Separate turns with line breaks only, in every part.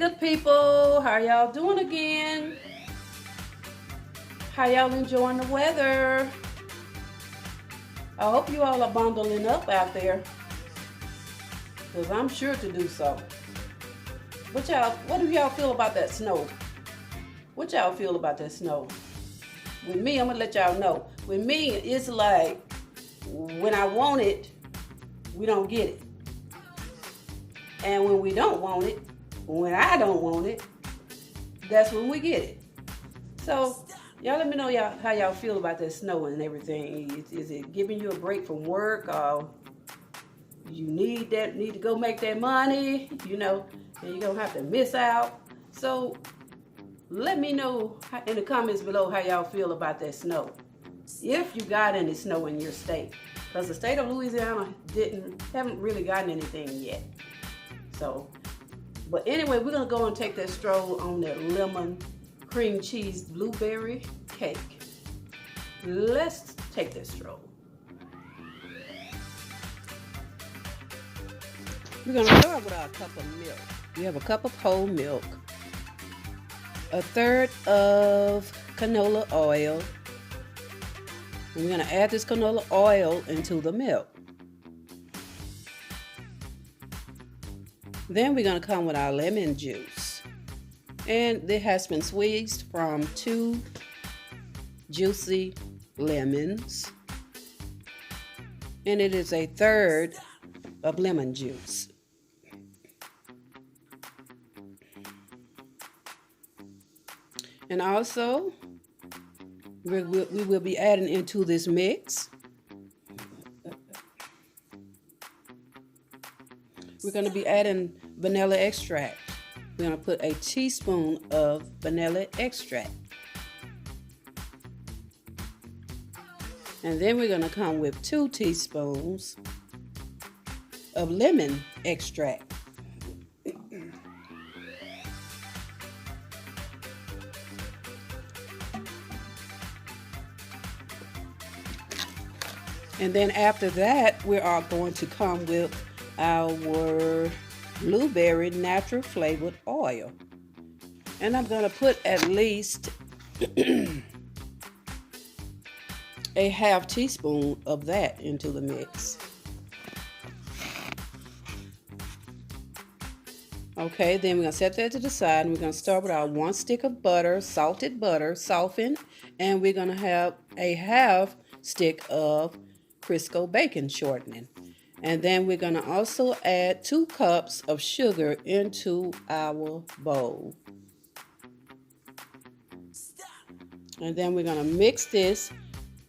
good people. How y'all doing again? How y'all enjoying the weather? I hope you all are bundling up out there, because I'm sure to do so. What do y'all feel about that snow? What y'all feel about that snow? With me, I'm gonna let y'all know. With me, it's like when I want it, we don't get it. And when we don't want it, when I don't want it, that's when we get it. So y'all let me know how y'all feel about that snow and everything. Is it giving you a break from work, or you need to go make that money, and you're gonna have to miss out. So let me know in the comments below how y'all feel about that snow. If you got any snow in your state. Because the state of Louisiana haven't really gotten anything yet. So, but anyway, we're gonna go and take that stroll on that lemon cream cheese blueberry cake. Let's take that stroll. We're gonna start with our cup of milk. We have a cup of whole milk, a third of canola oil. And we're gonna add this canola oil into the milk. Then we're gonna come with our lemon juice. And it has been squeezed from 2 juicy lemons. And it is a third of lemon juice. And also, we will be adding into this mix. We're going to be adding vanilla extract. We're going to put a teaspoon of vanilla extract. And then we're going to come with 2 teaspoons of lemon extract. And then after that, we are going to come with our blueberry natural flavored oil. And I'm going to put at least a half teaspoon of that into the mix. Okay, then we're going to set that to the side, and we're going to start with our 1 stick of butter, salted butter, softened, and we're going to have a half stick of Crisco bacon shortening. And then we're going to also add 2 cups of sugar into our bowl. And then we're going to mix this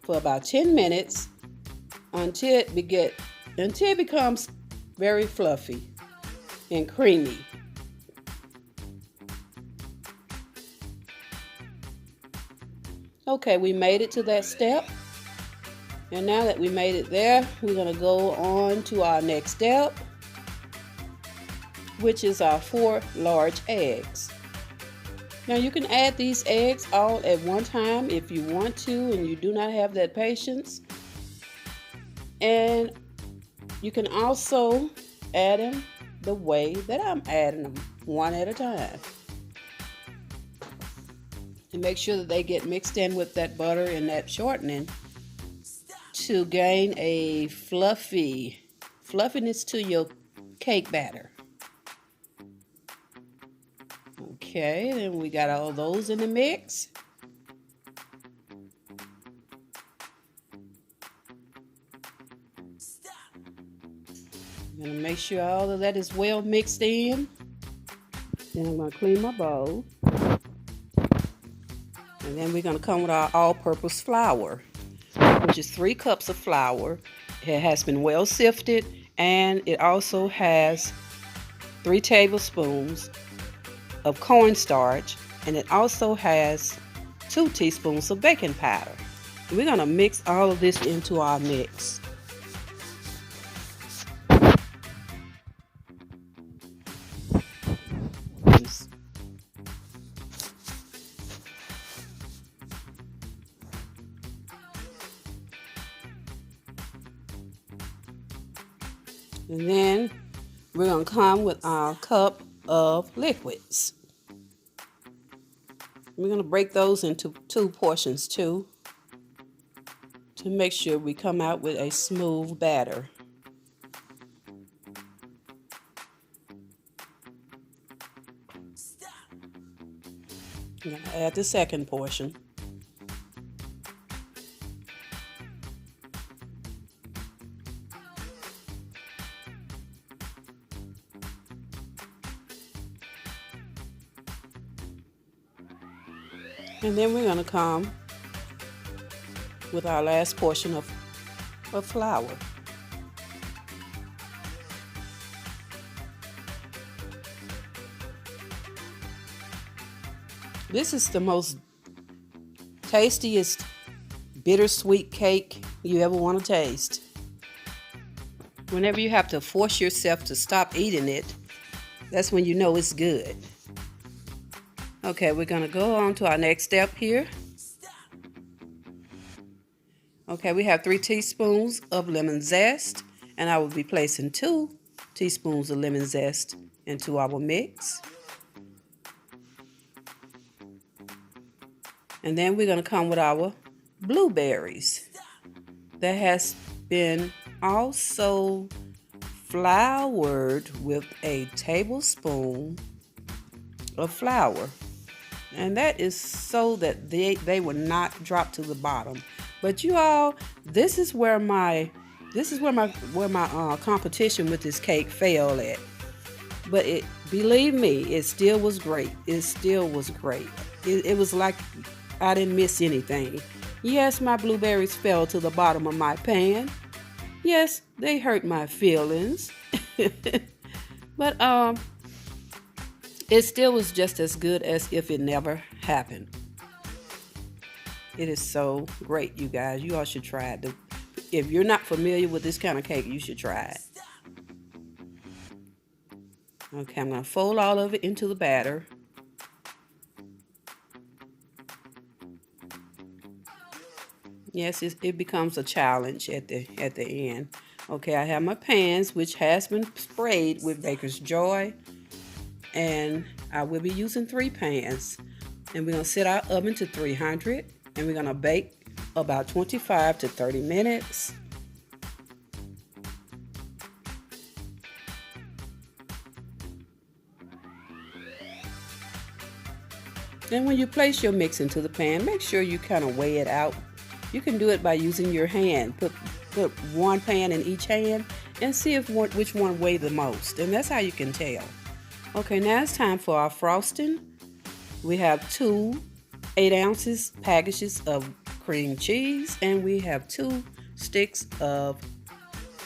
for about 10 minutes until it becomes very fluffy and creamy. Okay, we made it to that step. And now that we made it there, we're going to go on to our next step, which is our 4 large eggs. Now you can add these eggs all at one time if you want to and you do not have that patience. And you can also add them the way that I'm adding them, one at a time. And make sure that they get mixed in with that butter and that shortening to gain a fluffiness to your cake batter. Okay, then we got all those in the mix. I'm gonna make sure all of that is well mixed in. Then I'm gonna clean my bowl. And then we're gonna come with our all-purpose flour, which is 3 cups of flour. It has been well sifted, and it also has 3 tablespoons of cornstarch, and it also has 2 teaspoons of baking powder. And we're going to mix all of this into our mix. And then we're going to come with our cup of liquids. We're going to break those into 2 portions too, to make sure we come out with a smooth batter. I'm going to add the second portion. And then we're going to come with our last portion of flour. This is the most tastiest bittersweet cake you ever want to taste. Whenever you have to force yourself to stop eating it, that's when you know it's good. Okay, we're going to go on to our next step here. Okay, we have 3 teaspoons of lemon zest, and I will be placing 2 teaspoons of lemon zest into our mix. And then we're going to come with our blueberries. That has been also floured with a tablespoon of flour. And that is so that they will not drop to the bottom. But you all, this is where my competition with this cake failed at. But believe me, it still was great. It still was great. It was like I didn't miss anything. Yes, my blueberries fell to the bottom of my pan. Yes, they hurt my feelings. But it still was just as good as if it never happened. It is so great, you guys. You all should try it. If you're not familiar with this kind of cake, you should try it. Okay, I'm going to fold all of it into the batter. Yes, it becomes a challenge at the end. Okay, I have my pans, which has been sprayed with Baker's Joy. And I will be using 3 pans. And we're going to set our oven to 300. And we're going to bake about 25 to 30 minutes. And when you place your mix into the pan, make sure you kind of weigh it out. You can do it by using your hand. Put 1 pan in each hand and see which one weighs the most. And that's how you can tell. Okay, now it's time for our frosting. We have 2 8-ounce packages of cream cheese, and we have 2 sticks of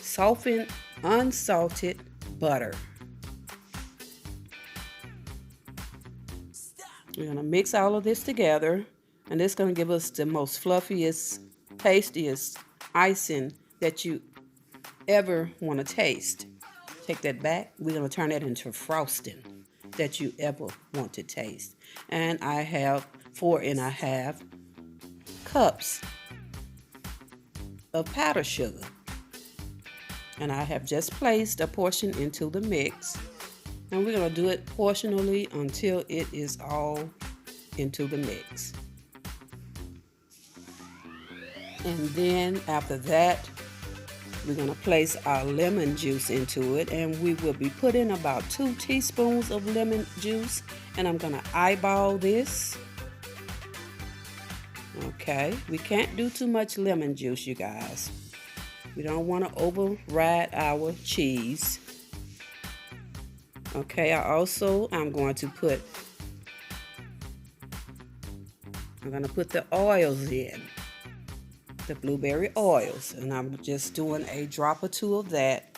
softened unsalted butter. We're going to mix all of this together, and this is going to give us the most fluffiest, tastiest icing that you ever want to taste. Take that back. We're going to turn that into frosting that you ever want to taste. And I have 4½ cups of powdered sugar. And I have just placed a portion into the mix. And we're going to do it portionally until it is all into the mix. And then after that, we're going to place our lemon juice into it, and we will be putting about 2 teaspoons of lemon juice, and I'm going to eyeball this. Okay, we can't do too much lemon juice, you guys. We don't want to override our cheese. Okay, I'm going to put the oils in. The blueberry oils, and I'm just doing a drop or 2 of that,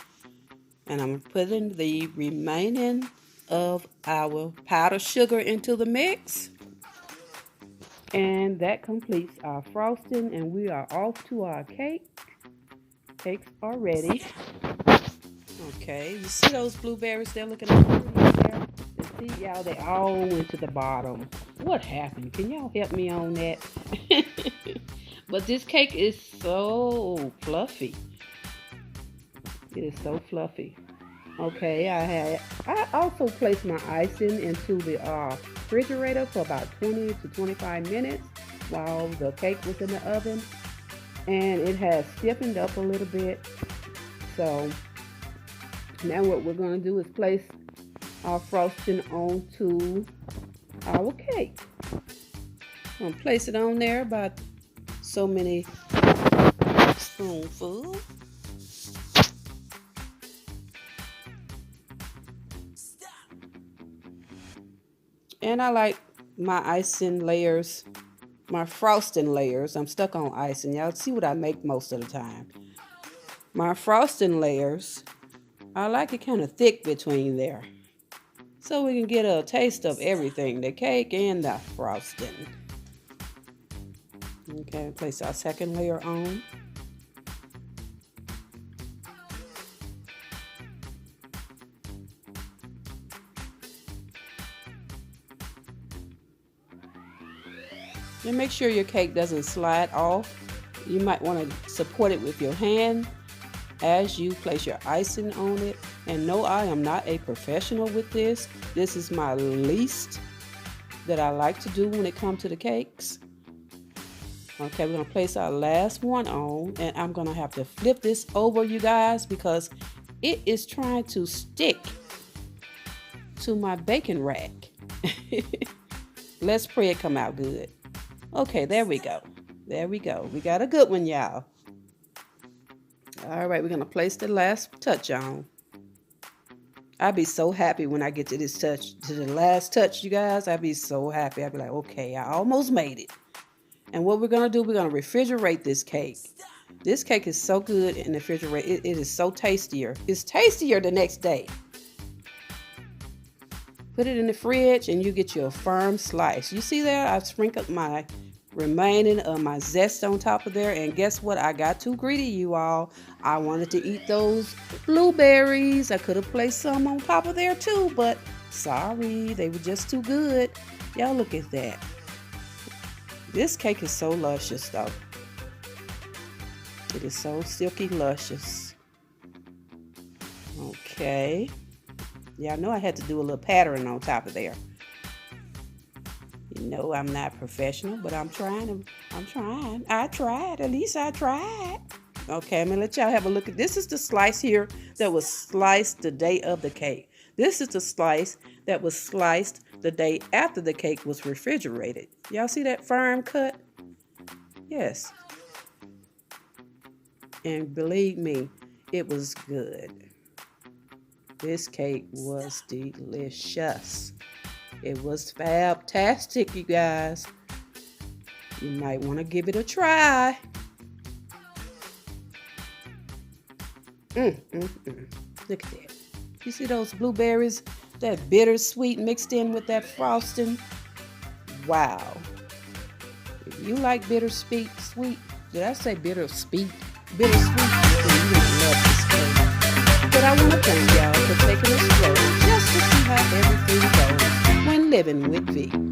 and I'm putting the remaining of our powdered sugar into the mix, and that completes our frosting, and we are off to our cake. Cakes are ready. Okay, you see those blueberries? They're looking pretty there. And see, y'all, they all went to the bottom. What happened? Can y'all help me on that? But this cake is so fluffy. It is so fluffy. Okay, I also placed my icing into the refrigerator for about 20 to 25 minutes while the cake was in the oven, and it has stiffened up a little bit. So now what we're going to do is place our frosting onto our cake. I'm going to place it on there about so many spoonfuls. And I like my icing layers, my frosting layers. I'm stuck on icing. Y'all see what I make most of the time. My frosting layers, I like it kind of thick between there, so we can get a taste of everything, the cake and the frosting. Okay, place our second layer on. And make sure your cake doesn't slide off. You might want to support it with your hand as you place your icing on it. And no, I am not a professional with this. This is my least that I like to do when it comes to the cakes. Okay, we're going to place our last one on, and I'm going to have to flip this over, you guys, because it is trying to stick to my baking rack. Let's pray it come out good. Okay, there we go. There we go. We got a good one, y'all. All right, we're going to place the last touch on. I'll be so happy when I get to this touch, to the last touch, you guys. I'll be so happy. I'll be like, okay, I almost made it. And what we're going to do, we're going to refrigerate this cake. This cake is so good in the refrigerator. It is so tastier. It's tastier the next day. Put it in the fridge and you get your firm slice. You see there? I've sprinkled my remaining of my zest on top of there. And guess what? I got too greedy, you all. I wanted to eat those blueberries. I could have placed some on top of there too, but sorry, they were just too good. Y'all look at that. This cake is so luscious though. It is so silky luscious. Okay. Yeah, I know I had to do a little pattern on top of there. You know, I'm not professional, but I'm trying. I tried. At least I tried. Okay, I'm going to let y'all have a look at this. Is the slice here that was sliced the day of the cake. This is the slice that was sliced the day after the cake was refrigerated. Y'all see that firm cut? Yes. And believe me, it was good. This cake was delicious. It was fantastic, you guys. You might want to give it a try. Look at that. You see those blueberries? That bittersweet mixed in with that frosting. Wow. If you like bittersweet, did I say bittersweet? Bittersweet, then you're gonna love this cake. But I want to thank y'all for taking us slow just to see how everything goes when living with V.